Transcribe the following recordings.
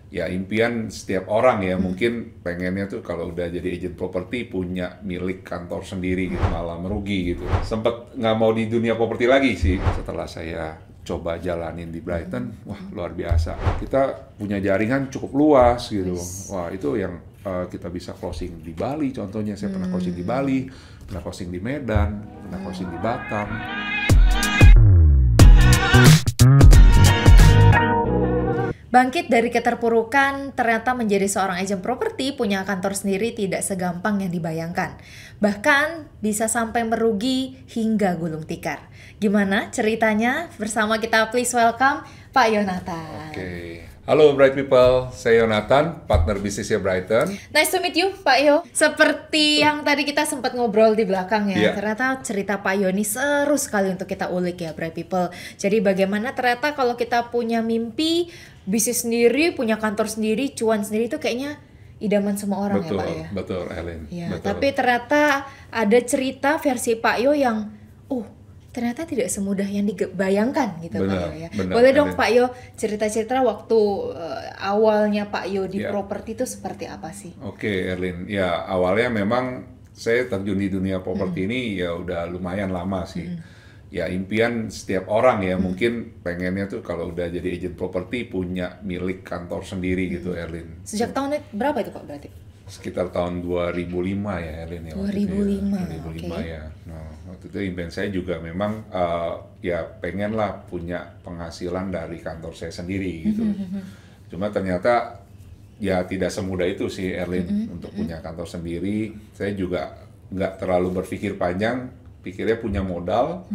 ya impian setiap orang ya, mungkin pengennya tuh kalau udah jadi agent properti punya milik kantor sendiri gitu, malah merugi gitu. Sempet nggak mau di dunia properti lagi sih setelah saya coba jalanin di Brighton. Wah, luar biasa. Kita punya jaringan cukup luas gitu. Wah, itu yang kita bisa closing di Bali contohnya. Saya pernah closing di Bali, pernah closing di Medan, pernah closing di Batam. Bangkit dari keterpurukan, ternyata menjadi seorang agen properti punya kantor sendiri tidak segampang yang dibayangkan. Bahkan bisa sampai merugi hingga gulung tikar. Gimana ceritanya? Bersama kita please welcome Pak Yonatan. Oke. Halo Bright People, saya Yonatan, partner bisnisnya Brighton. Nice to meet you, Pak Yo. Seperti yang tadi kita sempat ngobrol di belakang ya, ternyata cerita Pak Yo ini seru sekali untuk kita ulik ya, Bright People. Jadi bagaimana ternyata kalau kita punya mimpi, bisnis sendiri, punya kantor sendiri, cuan sendiri itu kayaknya idaman semua orang ya, Pak ya. Betul, Ellen. Ya, betul. tapi ternyata ada cerita versi Pak Yo yang, ternyata tidak semudah yang dibayangkan gitu, Benar, Pak Yo ya. benar, Boleh dong Ellen. Pak Yo cerita-cerita waktu awalnya Pak Yo di properti itu seperti apa sih? Oke, Erlin. Ya, awalnya memang saya terjun di dunia properti ini ya udah lumayan lama sih. Ya, impian setiap orang ya, mungkin pengennya tuh kalau udah jadi agent properti punya milik kantor sendiri gitu, Erlin. Sejak tahun berapa itu Pak berarti? Sekitar tahun 2005 ya, Erlin ya. waktu itu 2005, ya. 2005 oke. ya. Nah, waktu itu impian saya juga memang ya pengen lah punya penghasilan dari kantor saya sendiri gitu. Cuma ternyata ya tidak semudah itu sih, Erlin, untuk punya kantor sendiri. Saya juga nggak terlalu berpikir panjang, pikirnya punya modal.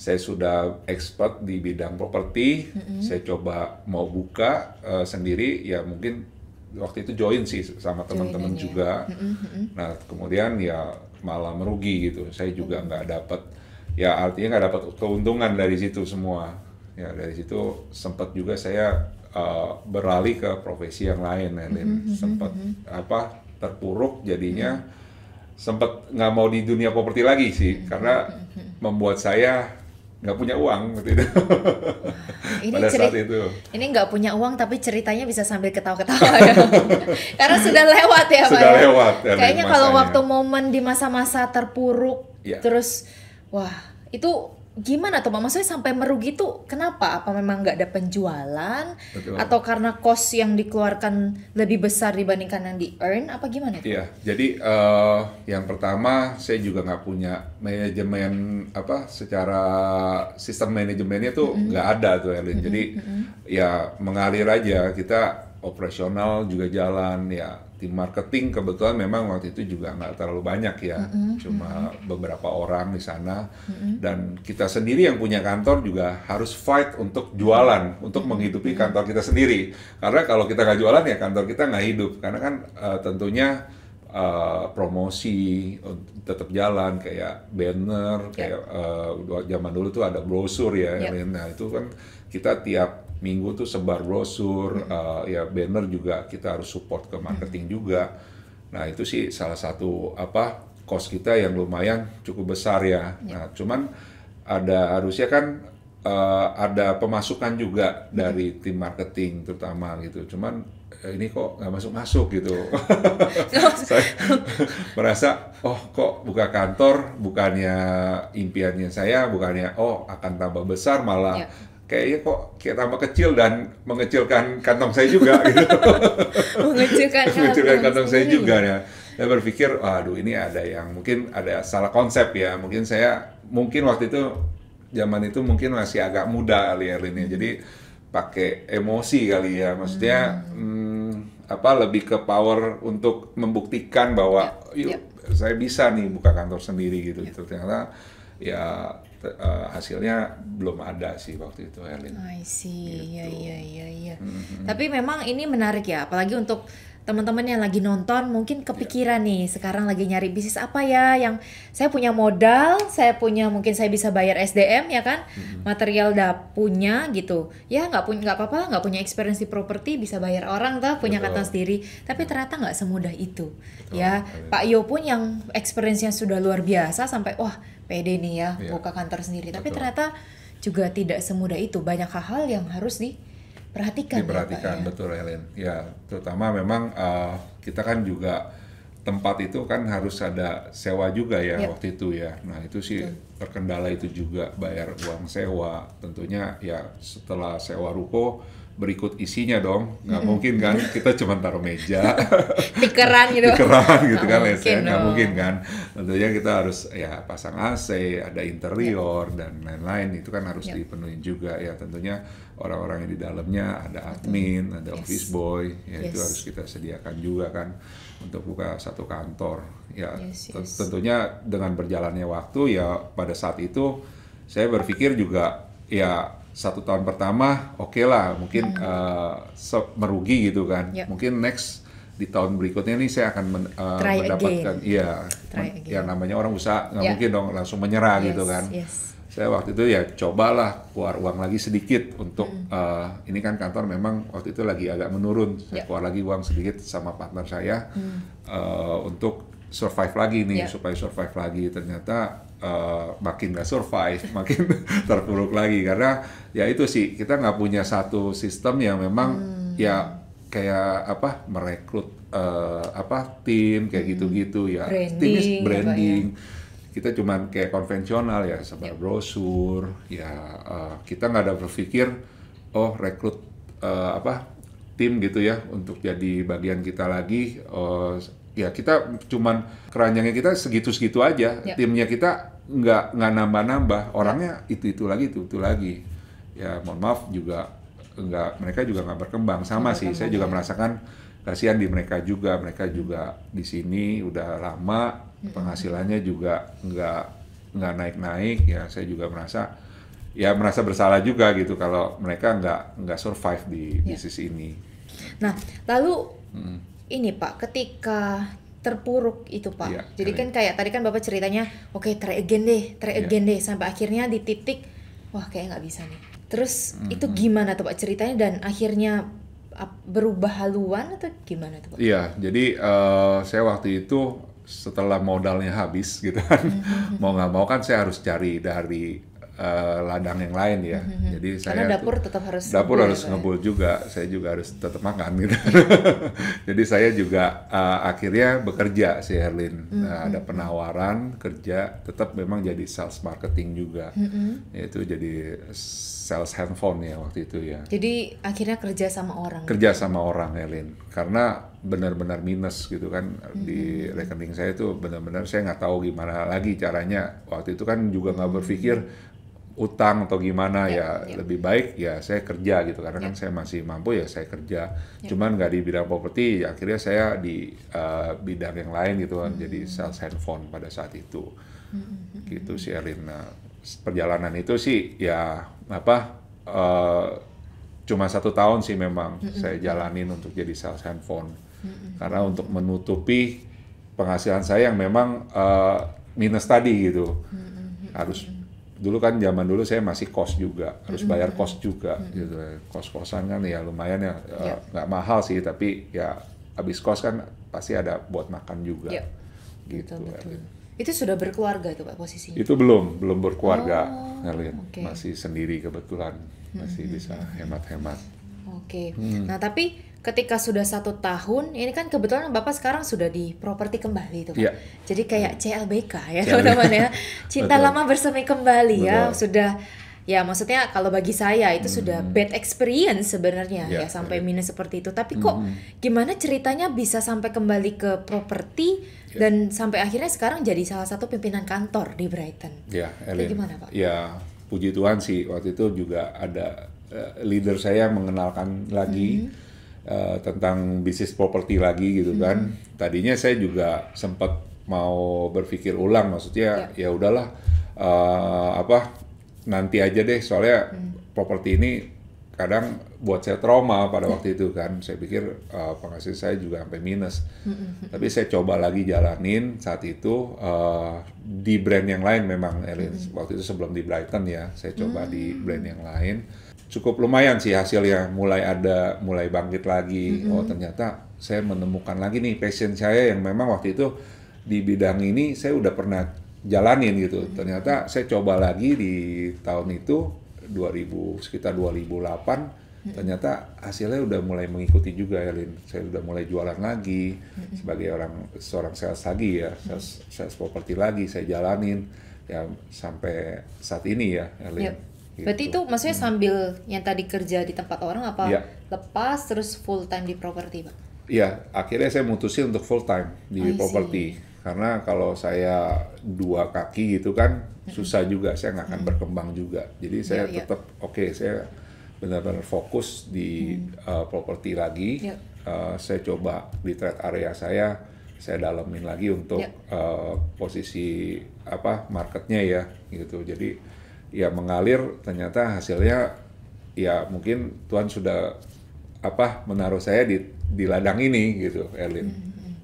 Saya sudah expert di bidang properti, saya coba mau buka sendiri, ya mungkin waktu itu join sih sama teman-teman Join-in ya. juga. Nah, kemudian ya malah merugi gitu. Saya juga nggak dapat, ya artinya nggak dapat keuntungan dari situ semua. Ya dari situ sempat juga saya beralih ke profesi yang lain, Elin. Sempat terpuruk jadinya, sempat nggak mau di dunia properti lagi sih, karena membuat saya nggak punya uang gitu. Ini Pada saat itu. Ini nggak punya uang tapi ceritanya bisa sambil ketawa-ketawa ya. Karena sudah lewat ya Pak Sudah ya. lewat ya, Kayaknya kalau masanya. waktu momen di masa-masa terpuruk Ya. terus wah itu gimana tuh Pak? Maksudnya sampai merugi tuh kenapa? Apa memang nggak ada penjualan? Betul. Atau karena cost yang dikeluarkan lebih besar dibandingkan yang di earn? Apa gimana tuh? Iya, jadi yang pertama saya juga nggak punya manajemen secara sistem manajemennya tuh nggak ada tuh, Erlin. Jadi ya mengalir aja, kita operasional juga jalan ya. Tim marketing kebetulan memang waktu itu juga nggak terlalu banyak ya, cuma beberapa orang di sana. Dan kita sendiri yang punya kantor juga harus fight untuk jualan, untuk menghidupi kantor kita sendiri. Karena kalau kita nggak jualan ya kantor kita nggak hidup. Karena kan tentunya promosi tetap jalan, kayak banner, kayak zaman dulu tuh ada brosur ya, Erlin. Nah itu kan kita tiap minggu tuh sebar brosur, ya banner juga kita harus support ke marketing juga. Nah itu sih salah satu cost kita yang lumayan cukup besar ya. Nah cuman harusnya kan ada pemasukan juga dari tim marketing terutama gitu. Cuman ini kok nggak masuk gitu. Saya merasa kok buka kantor bukannya impiannya saya, bukannya akan tambah besar, malah kayaknya kok kayak tambah kecil dan mengecilkan kantong saya juga gitu. Mengecilkan kantong saya juga ya. Saya berpikir, waduh ini mungkin ada salah konsep ya. Mungkin waktu itu zaman itu mungkin masih agak muda kali ya, Erlin. Jadi pakai emosi kali ya. Maksudnya lebih ke power untuk membuktikan bahwa saya bisa nih buka kantor sendiri gitu. Ternyata ya hasilnya belum ada sih waktu itu, Erlin. I see, iya. Tapi memang ini menarik ya, apalagi untuk teman-teman yang lagi nonton mungkin kepikiran nih sekarang lagi nyari bisnis apa ya yang saya punya modal, mungkin saya bisa bayar SDM ya kan, material udah punya gitu ya, nggak apa-apa lah, nggak punya experience di properti, bisa bayar orang tuh, punya kantor sendiri, tapi ternyata nggak semudah itu. Ya Pak Yo pun yang experience-nya sudah luar biasa sampai wah pede nih ya buka kantor sendiri, tapi ternyata juga tidak semudah itu, banyak hal-hal yang harus diperhatikan ya Pak diperhatikan, ya. betul Helen. Ya, terutama memang kita kan juga tempat itu kan harus ada sewa juga ya Yap. waktu itu ya. Nah itu sih terkendala itu juga, bayar uang sewa. Tentunya ya setelah sewa ruko berikut isinya dong, nggak mungkin kan kita cuma taruh meja, Tikeran gitu. tikeran gitu kan, mungkin nggak dong. mungkin kan. Tentunya kita harus ya pasang AC, ada interior dan lain-lain, itu kan harus dipenuhi juga ya. Tentunya orang-orang yang di dalamnya ada admin, ada office boy, ya itu harus kita sediakan juga kan untuk buka satu kantor. Ya tentunya dengan berjalannya waktu ya pada saat itu saya berpikir juga ya 1 tahun pertama oke lah, mungkin merugi gitu kan. Mungkin next di tahun berikutnya nih saya akan mendapatkan yang namanya orang usaha nggak mungkin dong langsung menyerah gitu kan. Saya waktu itu ya cobalah keluar uang lagi sedikit untuk ini kan kantor memang waktu itu lagi agak menurun. Saya keluar lagi uang sedikit sama partner saya untuk survive lagi nih, supaya survive lagi. Ternyata makin nggak survive, makin terpuruk lagi karena ya itu sih kita nggak punya satu sistem yang memang ya kayak apa merekrut tim kayak gitu-gitu ya, branding. Kita cuman kayak konvensional ya, sebar brosur ya, kita nggak ada berpikir rekrut tim gitu ya untuk jadi bagian kita lagi. Ya kita cuman keranjangnya kita segitu-segitu aja, timnya kita nggak nambah-nambah, orangnya itu lagi. Ya mohon maaf juga mereka juga nggak berkembang sama sih. Saya juga merasakan kasihan di mereka juga di sini udah lama, penghasilannya juga nggak naik-naik ya. Saya juga merasa bersalah juga gitu kalau mereka nggak survive di bisnis ini. Nah lalu ini Pak, ketika terpuruk itu Pak, jadi kan kayak tadi kan Bapak ceritanya, oke, try again deh, sampai akhirnya di titik, wah kayak nggak bisa nih. Terus itu gimana tuh Pak ceritanya dan akhirnya berubah haluan atau gimana tuh Pak? Iya, jadi saya waktu itu setelah modalnya habis gitu kan, mau nggak mau kan saya harus cari dari ladang yang lain ya. Jadi karena saya dapur tetap harus ngebul juga, saya juga harus tetap makan gitu. Jadi saya juga akhirnya bekerja sih Herlin. Ada penawaran kerja, tetap memang jadi sales marketing juga. Yaitu jadi sales handphone ya waktu itu ya. Jadi akhirnya kerja sama orang. Kerja sama orang Herlin. Karena benar-benar minus gitu kan di rekening saya itu, benar-benar saya nggak tahu gimana lagi caranya. Waktu itu kan juga nggak berpikir utang atau gimana lebih baik ya saya kerja gitu karena kan saya masih mampu ya saya kerja. Cuman nggak di bidang properti, akhirnya saya di bidang yang lain gitu kan, jadi sales handphone pada saat itu. Gitu sih Erin. Nah, perjalanan itu sih ya cuma 1 tahun sih memang saya jalanin untuk jadi sales handphone. Karena untuk menutupi penghasilan saya yang memang minus tadi gitu. Harus dulu kan zaman dulu saya masih kos juga, harus bayar kos juga gitu. Kos-kosan kan ya lumayan ya, nggak mahal sih, tapi ya habis kos kan pasti ada buat makan juga. Gitu. Betul. Itu sudah berkeluarga tuh Pak posisinya? Itu belum berkeluarga, masih sendiri kebetulan, masih bisa hemat-hemat. Oke. Nah tapi ketika sudah 1 tahun, ini kan kebetulan Bapak sekarang sudah di properti kembali itu Pak. Jadi kayak CLBK ya teman-teman ya. Cinta lama bersemi kembali ya. Sudah ya maksudnya kalau bagi saya itu sudah bad experience sebenarnya ya sampai minus seperti itu. Tapi kok gimana ceritanya bisa sampai kembali ke properti dan sampai akhirnya sekarang jadi salah satu pimpinan kantor di Brighton. Ya, Elin. Gimana Pak? Ya puji Tuhan sih waktu itu juga ada leader saya yang mengenalkan lagi tentang bisnis properti lagi gitu kan. Tadinya saya juga sempat mau berpikir ulang, maksudnya ya udahlah nanti aja deh, soalnya properti ini kadang buat saya trauma pada waktu itu kan. Saya pikir penghasilan saya juga sampai minus. Tapi saya coba lagi jalanin saat itu di brand yang lain memang Elin. Waktu itu sebelum di Brighton ya, saya coba di brand yang lain. Cukup lumayan sih hasilnya, mulai bangkit lagi. Oh ternyata saya menemukan lagi nih passion saya yang memang waktu itu di bidang ini saya udah pernah jalanin gitu. Ternyata saya coba lagi di tahun itu sekitar 2008 ternyata hasilnya udah mulai mengikuti juga ya Lin. Saya udah mulai jualan lagi sebagai seorang sales lagi ya, sales properti lagi saya jalanin ya sampai saat ini ya Lin. Yep. Berarti itu maksudnya sambil yang tadi kerja di tempat orang apa lepas terus full time di properti, Pak? Iya, akhirnya saya mutusin untuk full time di properti. Karena kalau saya dua kaki gitu kan susah juga, saya nggak akan berkembang juga. Jadi saya tetap saya benar-benar fokus di properti lagi. Saya coba di trade area saya dalamin lagi untuk posisi marketnya ya gitu. Jadi ya mengalir, ternyata hasilnya ya mungkin Tuhan sudah menaruh saya di ladang ini gitu, Erlin.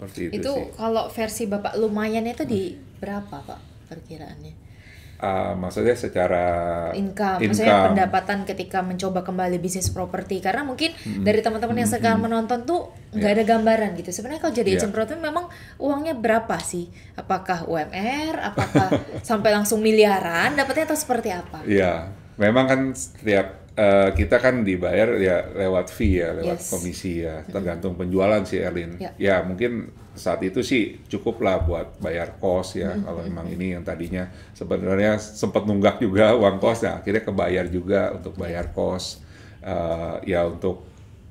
Seperti itu sih. Kalau versi Bapak lumayan itu di berapa, Pak, perkiraannya? Maksudnya secara income, maksudnya pendapatan ketika mencoba kembali bisnis properti, karena mungkin dari teman-teman yang sekarang menonton tuh nggak ada gambaran gitu. Sebenarnya kalau jadi agent properti memang uangnya berapa sih? Apakah UMR, apakah sampai langsung miliaran dapatnya atau seperti apa? Iya, memang kan setiap kita kan dibayar ya lewat fee ya, lewat komisi ya, tergantung penjualan sih Erlin. Ya mungkin saat itu sih cukup lah buat bayar kos ya, kalau memang ini yang tadinya sebenarnya sempat nunggak juga uang kos, ya akhirnya kebayar juga untuk bayar kos, ya untuk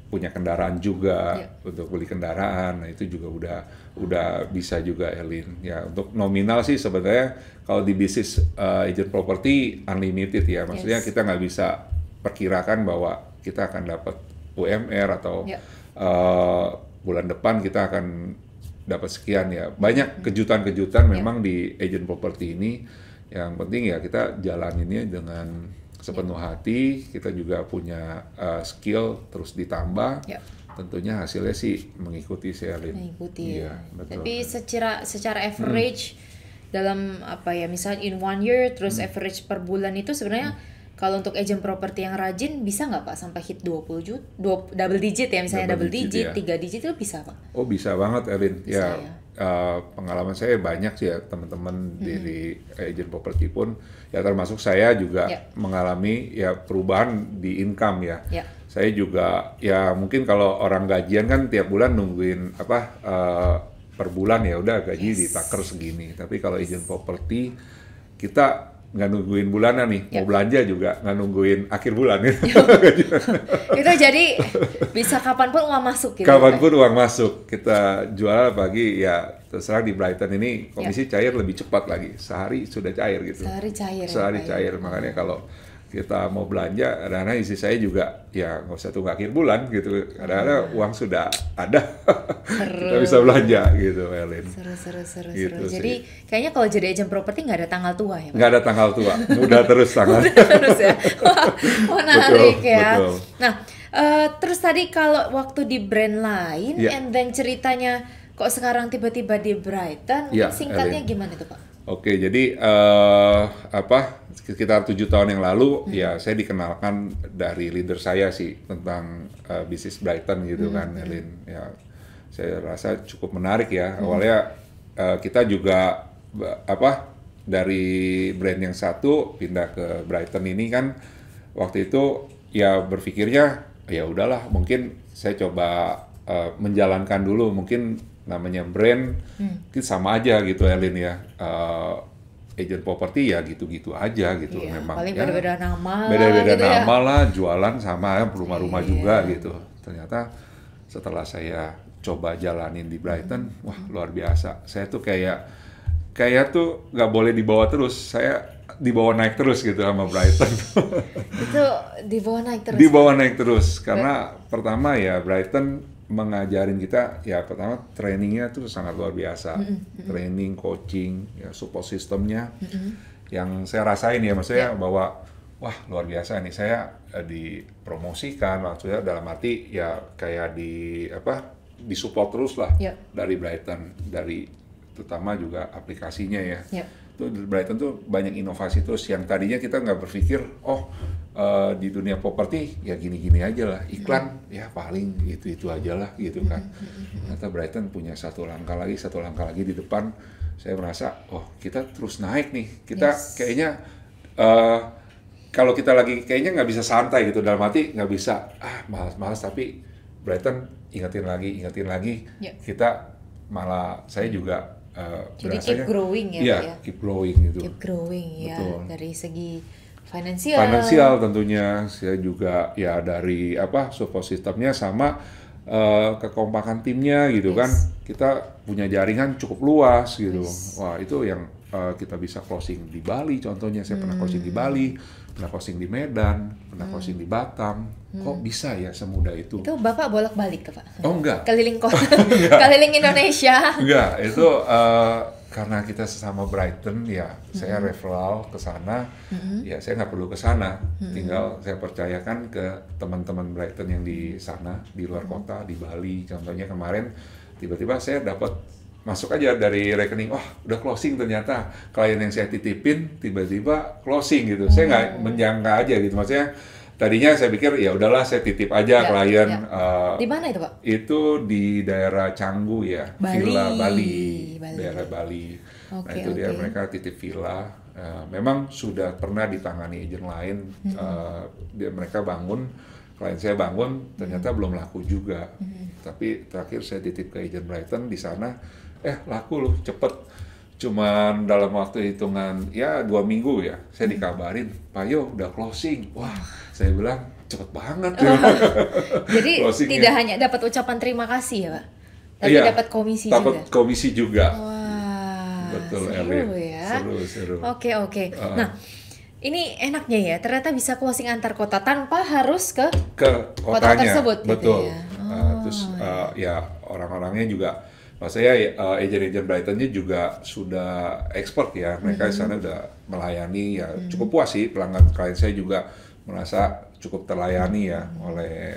punya kendaraan juga, untuk beli kendaraan, nah itu juga udah bisa juga Erlin. Ya untuk nominal sih sebenarnya kalau di bisnis agent property unlimited ya, maksudnya kita nggak bisa perkirakan bahwa kita akan dapat UMR atau bulan depan kita akan dapat sekian ya. Banyak kejutan-kejutan memang di agent property ini. Yang penting ya kita jalaninnya dengan sepenuh hati. Kita juga punya skill terus ditambah. Tentunya hasilnya sih mengikuti Erlin. Mengikuti ya. Betul. Tapi secara average dalam misalnya in 1 year terus average per bulan itu sebenarnya kalau untuk agent properti yang rajin bisa nggak Pak sampai hit 20 juta, double digit ya misalnya double digit, 3 digit itu bisa Pak? Oh bisa banget Erin, ya. Pengalaman saya banyak sih ya teman-teman dari agent properti pun ya termasuk saya juga mengalami ya perubahan di income ya. Saya juga ya mungkin kalau orang gajian kan tiap bulan nungguin per bulan ya udah gaji ditaker segini, tapi kalau agent properti kita nggak nungguin bulanan nih, mau belanja juga nggak nungguin akhir bulan gitu. Itu jadi bisa kapanpun uang masuk gitu. Kapanpun uang masuk, kita jual pagi ya terserah. Di Brighton ini komisi cair lebih cepat lagi, sehari sudah cair gitu. Sehari cair, makanya kalau kita mau belanja, kadang-kadang istri saya juga ya nggak usah tunggu akhir bulan gitu, kadang-kadang uang sudah ada, kita bisa belanja gitu, Erlin. Seru. Gitu jadi kayaknya kalau jadi agent properti nggak ada tanggal tua ya Pak? Nggak ada tanggal tua, muda terus tanggal. Terus ya, wah menarik ya. Betul. Nah, terus tadi kalau waktu di brand lain, and then ceritanya kok sekarang tiba-tiba di Brighton, singkatnya Erlin, gimana tuh Pak? Oke, jadi sekitar 7 tahun yang lalu ya saya dikenalkan dari leader saya sih tentang bisnis Brighton gitu kan, Erlin. Ya, saya rasa cukup menarik ya. Awalnya kita juga dari brand yang satu pindah ke Brighton ini kan, waktu itu ya berpikirnya ya udahlah mungkin saya coba menjalankan dulu, mungkin namanya brand itu sama aja gitu Erlin ya. Agent properti ya gitu-gitu aja gitu memang. Paling beda-beda nama. Beda-beda gitu nama lah, jualan sama rumah-rumah juga gitu. Ternyata setelah saya coba jalanin di Brighton, wah luar biasa. Saya tuh kayak tuh nggak boleh dibawa terus. Saya dibawa naik terus gitu sama Brighton. Itu dibawa naik terus? Dibawa naik terus, karena pertama ya Brighton mengajarin kita ya pertama trainingnya tuh sangat luar biasa, training, coaching, ya support sistemnya yang saya rasain ya, maksudnya bahwa wah luar biasa nih, saya dipromosikan maksudnya dalam arti ya kayak di support terus lah dari Brighton, dari terutama juga aplikasinya ya. Tuh Brighton tuh banyak inovasi terus yang tadinya kita nggak berpikir di dunia properti ya gini-gini aja lah, iklan ya paling itu aja lah gitu kan. Ternyata Brighton punya satu langkah lagi di depan. Saya merasa kita terus naik nih, kita kayaknya kalau kita lagi kayaknya nggak bisa santai gitu, dalam hati nggak bisa, malas, tapi Brighton ingetin lagi, Ya. kita malah saya juga Jadi berasanya, keep growing ya, iya, Pak ya. keep growing gitu. Keep growing ya, Betul. dari segi finansial. Finansial tentunya, saya juga ya dari support systemnya sama kekompakan timnya gitu kan, kita punya jaringan cukup luas gitu. Wah itu yang kita bisa closing di Bali contohnya, saya pernah closing di Bali, pernah closing di Medan, pernah closing di Batam. Kok bisa ya semudah itu? Itu Bapak bolak-balik ke Pak? Oh enggak. Keliling kota, keliling Indonesia. Enggak, itu karena kita sesama Brighton ya, saya referral ke sana, ya saya nggak perlu ke sana, tinggal saya percayakan ke teman-teman Brighton yang di sana, di luar kota, di Bali, contohnya kemarin tiba-tiba saya dapat masuk aja dari rekening, udah closing ternyata klien yang saya titipin tiba-tiba closing gitu, saya nggak menyangka aja gitu, maksudnya tadinya saya pikir ya udahlah saya titip aja klien. Di mana itu Pak? Itu di daerah Canggu ya, Bali. Villa Bali, daerah Bali. Nah itu dia mereka titip villa. Memang sudah pernah ditangani agent lain. Mereka bangun, klien saya bangun, ternyata belum laku juga. Tapi terakhir saya titip ke agent Brighton di sana, laku loh, cepet. Cuman dalam waktu hitungan ya 2 minggu ya, saya dikabarin, Pak Yo udah closing. Wah, saya bilang cepet banget ya. Jadi tidak hanya dapat ucapan terima kasih ya Pak, tapi dapat komisi juga. Dapat komisi juga. Wah, betul, seru ya. Seru. Oke. Nah, ini enaknya ya, ternyata bisa closing antar kota tanpa harus ke kota kotanya. tersebut. Betul. Gitu ya. Terus ya orang-orangnya juga, maksudnya agent-agent Brighton-nya juga sudah expert ya, mereka di sana udah melayani ya, cukup puas sih pelanggan klien saya juga merasa cukup terlayani ya oleh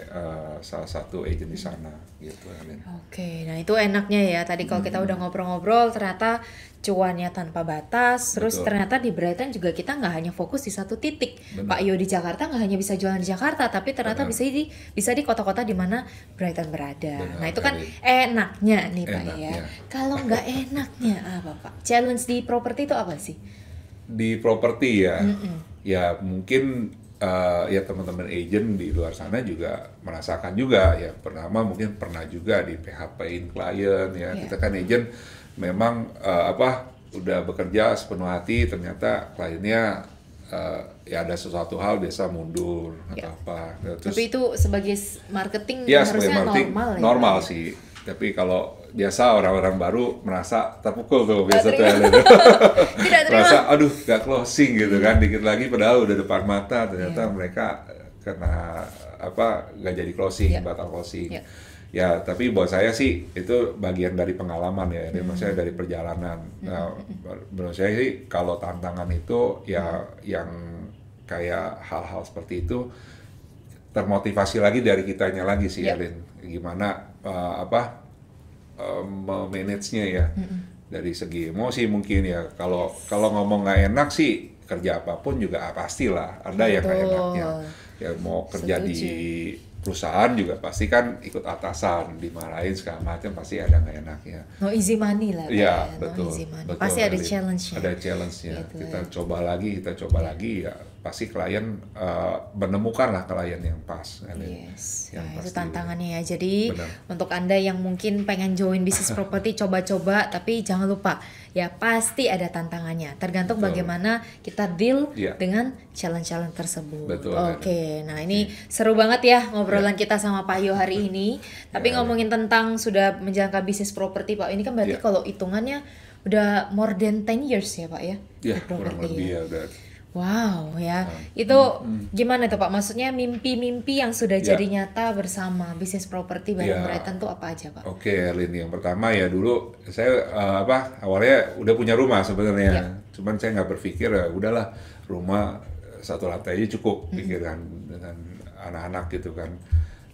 salah satu agent di sana gitu. Oke, nah itu enaknya ya. Tadi kalau kita udah ngobrol-ngobrol, ternyata cuannya tanpa batas. Terus ternyata di Brighton juga kita nggak hanya fokus di satu titik. Pak Yo di Jakarta nggak hanya bisa jualan di Jakarta, tapi ternyata bisa di kota-kota di mana Brighton berada. Nah itu kan enaknya nih Pak ya. Kalau nggak enaknya apa Pak? Challenge di properti itu apa sih? Di properti ya, ya mungkin ya teman-teman agent di luar sana juga merasakan juga ya, pertama mungkin pernah juga di PHP-in klien ya. Kita kan agent memang udah bekerja sepenuh hati, ternyata kliennya ya ada sesuatu hal biasa mundur atau apa. Terus, tapi itu sebagai marketing ya, harusnya marketing, normal ya? Normal sih. Tapi kalau biasa orang-orang baru merasa terpukul tuh biasa tuh. Tidak terima. Merasa aduh gak closing gitu kan, dikit lagi padahal udah depan mata, ternyata mereka kena gak jadi closing, batal closing. Ya tapi buat saya sih itu bagian dari pengalaman ya, maksudnya dari perjalanan. Nah, menurut saya sih kalau tantangan itu ya yang kayak hal-hal seperti itu termotivasi lagi dari kitanya lagi sih, Elin. Gimana memanage-nya ya, dari segi emosi mungkin ya. Kalau ngomong nggak enak sih, kerja apapun juga pastilah ada yang nggak enaknya. Ya mau kerja di perusahaan juga pasti kan ikut atasan, dimarahin segala macam, pasti ada nggak enaknya. No easy money lah. Iya, no betul. easy money. Betul, pasti ada Elin. challenge-nya. Ada challenge-nya. Gitu, kita coba lagi ya. Pasti klien menemukan lah klien yang pas. Yes, yang itu pasti. tantangannya ya. Jadi Benar. untuk Anda yang mungkin pengen join bisnis properti, coba-coba, tapi jangan lupa ya pasti ada tantangannya. Tergantung bagaimana kita deal dengan challenge-challenge tersebut. Betul. Oke, nah ini seru banget ya ngobrolan kita sama Pak Yo hari ini. Tapi ngomongin tentang sudah menjalankan bisnis properti Pak, ini kan berarti kalau hitungannya udah more than 10 years ya Pak ya? Iya, kurang lebih ya udah. Wow ya, itu gimana tuh Pak? Maksudnya mimpi-mimpi yang sudah jadi nyata bersama bisnis properti bareng Brighton tuh apa aja Pak? Oke, Lin, yang pertama ya dulu saya awalnya udah punya rumah sebenarnya, cuman saya nggak berpikir ya udahlah rumah satu lantai aja cukup, pikiran dengan anak-anak gitu kan.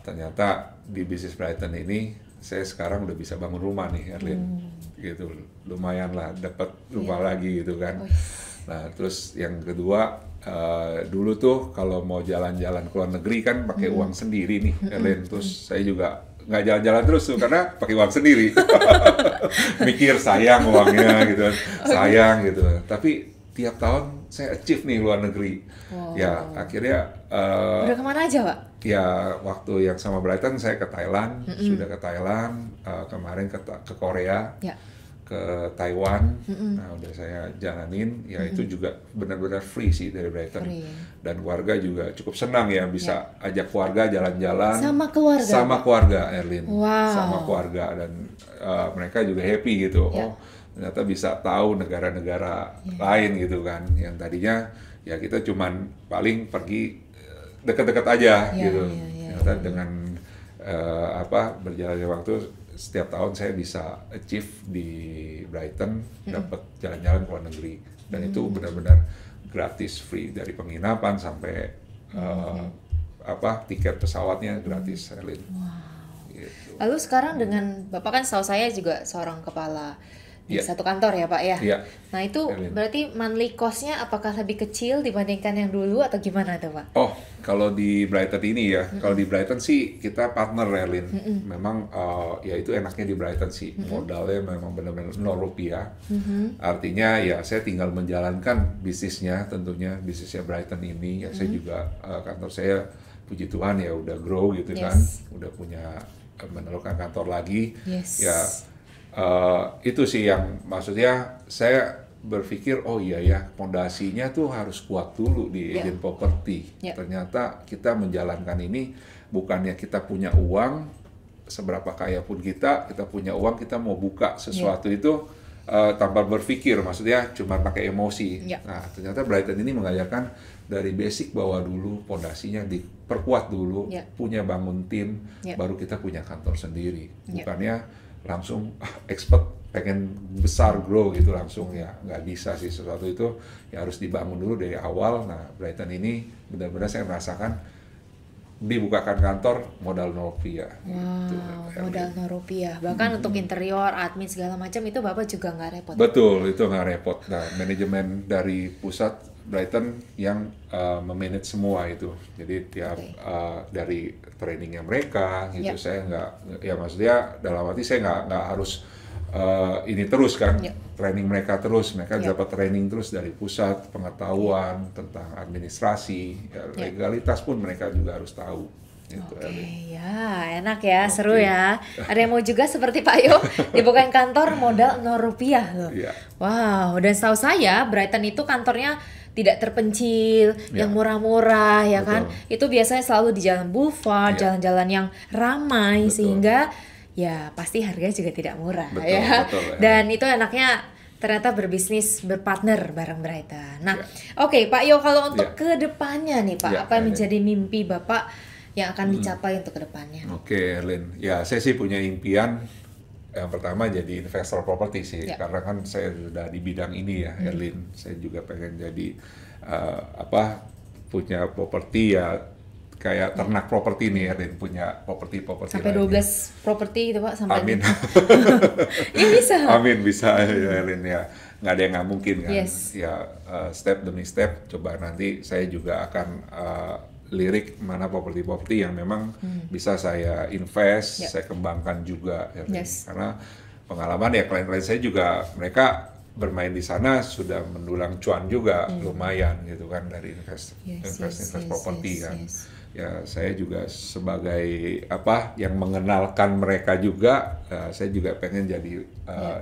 Ternyata di bisnis Brighton ini saya sekarang udah bisa bangun rumah nih, Erlin, gitu, lumayan lah dapat rumah lagi gitu kan. Nah, terus yang kedua, dulu tuh kalau mau jalan-jalan ke luar negeri kan pakai uang sendiri nih, Ellen. Terus saya juga nggak jalan-jalan terus tuh karena pakai uang sendiri. Mikir sayang uangnya gitu, sayang gitu. Tapi tiap tahun saya achieve nih luar negeri. Wow. Ya akhirnya Udah kemana aja, Pak? ya waktu yang sama Brighton saya ke Thailand, sudah ke Thailand, kemarin ke Korea, Ya. ke Taiwan. Nah udah saya jalanin, ya itu juga benar-benar free sih dari Brighton. Free. Dan keluarga juga cukup senang ya bisa ajak keluarga jalan-jalan Sama keluarga, sama keluarga, Erlin. Wow. Sama keluarga, dan mereka juga happy gitu. Ya. Oh ternyata bisa tahu negara-negara lain gitu kan, yang tadinya ya kita cuman paling pergi dekat-dekat aja Ya, gitu. ya, Ternyata dengan berjalannya waktu, setiap tahun saya bisa achieve di Brighton, dapat jalan-jalan ke luar negeri, dan itu benar-benar gratis, free dari penginapan sampai tiket pesawatnya gratis, Erlin. Gitu. Lalu sekarang dengan Bapak kan setahu saya juga seorang kepala di Iya. satu kantor ya Pak ya. Iya. Nah itu Erlin. berarti monthly cost-nya apakah lebih kecil dibandingkan yang dulu atau gimana tuh Pak? Oh, kalau di Brighton ini ya, kalau di Brighton sih kita partner, Erlin. Memang ya itu enaknya di Brighton sih, modalnya memang benar-benar 0 rupiah. Artinya ya saya tinggal menjalankan bisnisnya, tentunya bisnisnya Brighton ini. Ya saya juga kantor saya, puji Tuhan ya udah grow gitu kan, udah punya menemukan kantor lagi. Yes. Ya itu sih yang maksudnya saya berpikir, oh iya ya, pondasinya tuh harus kuat dulu di agent property. Ternyata kita menjalankan ini bukannya kita punya uang, seberapa kaya pun kita punya uang, kita mau buka sesuatu itu tanpa berpikir, maksudnya cuma pakai emosi. Nah, ternyata Brighton ini mengajarkan dari basic bawah dulu, pondasinya diperkuat dulu, punya bangun tim, baru kita punya kantor sendiri. Bukannya langsung expert pengen besar grow gitu langsung, ya nggak bisa sih, sesuatu itu ya harus dibangun dulu dari awal. Nah Brighton ini benar-benar saya merasakan dibukakan kantor modal 0 rupiah. Wow, gitu, modal 0 rupiah. Bahkan untuk interior, admin segala macam itu Bapak juga nggak repot. Betul, itu nggak repot. Nah manajemen dari pusat Brighton yang memanage semua itu. Jadi tiap dari trainingnya mereka gitu, saya nggak, ya maksudnya dalam arti saya nggak harus ini terus kan, training mereka terus, mereka dapat training terus dari pusat, pengetahuan tentang administrasi, legalitas pun mereka juga harus tahu. Gitu, ya enak ya, seru ya. Ada yang mau juga seperti Pak Yo, dibukain kantor modal 0 rupiah loh. Wow, dan setahu saya Brighton itu kantornya tidak terpencil, yang murah-murah ya kan. Itu biasanya selalu di jalan boulevard, jalan-jalan yang ramai, sehingga ya pasti harganya juga tidak murah ya. Dan itu enaknya ternyata berbisnis, berpartner bareng Brighton. Nah, oke, Pak Yo, kalau untuk kedepannya nih Pak, apa yang menjadi mimpi Bapak yang akan dicapai untuk kedepannya? Oke, Erlin. Ya, saya sih punya impian. Yang pertama jadi investor properti sih, karena kan saya sudah di bidang ini ya, Erlin. Saya juga pengen jadi punya properti ya, kayak ternak properti nih, Erlin, punya properti sampai 12 properti gitu Pak, sampai amin. Ya bisa. Amin, bisa ya, Erlin ya. Nggak ada yang nggak mungkin kan. Ya step demi step, coba nanti saya juga akan lirik mana properti-properti yang memang bisa saya invest, saya kembangkan juga, ya, karena pengalaman ya klien-klien saya juga mereka bermain di sana sudah mendulang cuan juga lumayan gitu kan dari invest properti kan. Ya saya juga sebagai yang mengenalkan mereka juga, saya juga pengen jadi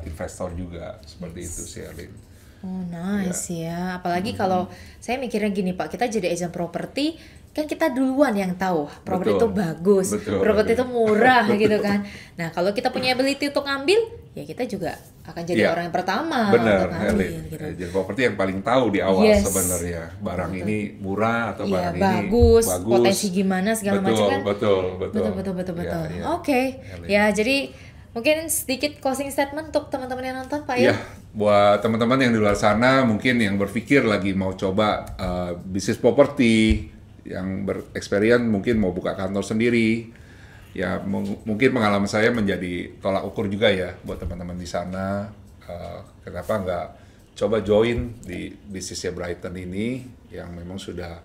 investor juga seperti itu sih, Alin. Oh nice ya, apalagi kalau saya mikirnya gini Pak, kita jadi agent properti kan kita duluan yang tahu properti itu bagus, properti itu murah gitu kan. Nah kalau kita punya ability untuk ngambil, ya kita juga akan jadi orang yang pertama. Benar, ngambil, gitu. Jadi properti yang paling tahu di awal sebenarnya barang ini murah atau barang ini bagus, potensi gimana segala macam kan. Betul. Oke. Ya jadi mungkin sedikit closing statement untuk teman-teman yang nonton Pak ya. Buat teman-teman yang di luar sana mungkin yang berpikir lagi mau coba bisnis properti, yang berexperience mungkin mau buka kantor sendiri, ya mungkin pengalaman saya menjadi tolak ukur juga ya buat teman-teman di sana. Kenapa nggak coba join di bisnisnya Brighton ini yang memang sudah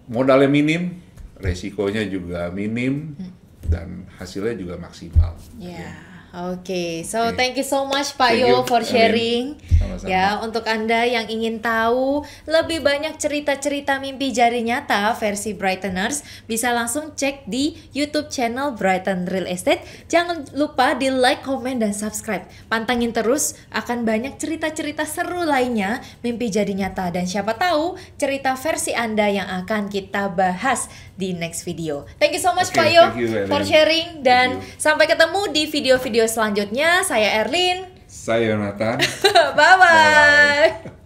modalnya minim, resikonya juga minim, dan hasilnya juga maksimal. Ya, Oke, so Oke. thank you so much Pak Thank Yo you, for Elin. sharing. Sama-sama. Ya, untuk Anda yang ingin tahu lebih banyak cerita-cerita mimpi jadi nyata versi Brighteners, bisa langsung cek di YouTube channel Brighten Real Estate. Jangan lupa di like, komen, dan subscribe. Pantengin terus, akan banyak cerita-cerita seru lainnya mimpi jadi nyata. Dan siapa tahu cerita versi Anda yang akan kita bahas di next video. Thank you so much Oke, Pak Yo thank you, Elin. for sharing. Dan Thank you. sampai ketemu di video-video selanjutnya. Saya Erlin. Saya Yonatan. Bye-bye.